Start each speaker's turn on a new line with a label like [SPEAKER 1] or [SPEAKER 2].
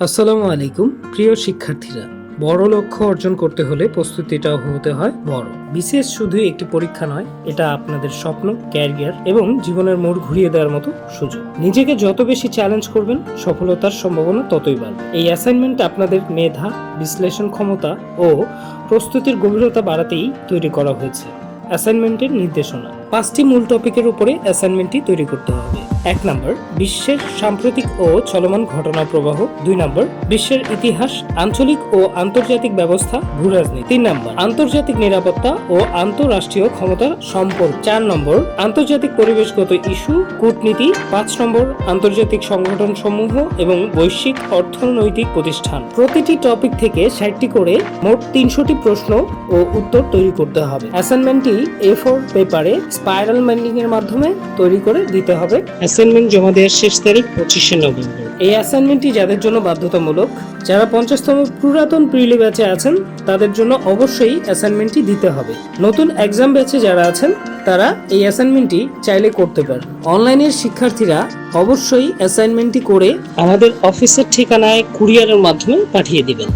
[SPEAKER 1] আসসালামু আলাইকুম প্রিয় শিক্ষার্থীরা, বড় লক্ষ্য অর্জন করতে হলে প্রস্তুতিটাও হতে হয় বড়। বিসিএস শুধু একটি পরীক্ষা নয়, এটা আপনাদের স্বপ্ন, ক্যারিয়ার এবং জীবনের মোড় ঘুরিয়ে দেওয়ার মতো সুযোগ। নিজেকে যত বেশি চ্যালেঞ্জ করবেন, সফলতার সম্ভাবনা ততই বাড়বে। এই অ্যাসাইনমেন্ট আপনাদের মেধা, বিশ্লেষণ ক্ষমতা ও প্রস্তুতির গভীরতা বাড়াতেই তৈরি করা হয়েছে। অ্যাসাইনমেন্টের নির্দেশনা: 5টি মূল টপিকের উপরে অ্যাসাইনমেন্টটি তৈরি করতে হবে। 1 নম্বর, বিশ্বের সাম্প্রতিক ও চলমান ঘটনা প্রবাহ। 2 নম্বর, বিশ্বের ইতিহাস, আঞ্চলিক ও আন্তর্জাতিক ব্যবস্থা, ভূরাজনীতি। 3 নম্বর, আন্তর্জাতিক নিরাপত্তা ও আন্তঃরাষ্ট্রীয় ক্ষমতার সম্পর্ক। 4 নম্বর, আন্তর্জাতিক পরিবেশগত ইস্যু, কূটনীতি। 5 নম্বর, আন্তর্জাতিক সংগঠন সমূহ এবং বৈশ্বিক অর্থনৈতিক প্রতিষ্ঠান। প্রতিটি টপিক থেকে 60টি করে মোট 300টি প্রশ্ন ও উত্তর তৈরি করতে হবে। অ্যাসাইনমেন্টটি A4 পেপারে স্পাইরাল বাইন্ডিং এর মাধ্যমে তৈরি করে দিতে হবে। অ্যাসাইনমেন্ট জমা দেওয়ার শেষ তারিখ 25শে নভেম্বর। এই অ্যাসাইনমেন্টটি যাদের জন্য বাধ্যতামূলক, যারা 50তম পুরাতন প্রিলি ব্যাচে আছেন তাদের জন্য অবশ্যই অ্যাসাইনমেন্টটি দিতে হবে। নতুন এক্সাম ব্যাচে যারা আছেন তারা এই অ্যাসাইনমেন্টটি চাইলে করতে পারেন। অনলাইনের শিক্ষার্থীরা অবশ্যই অ্যাসাইনমেন্টটি করে আমাদের অফিসের ঠিকানায় কুরিয়ারের মাধ্যমে পাঠিয়ে দিবেন।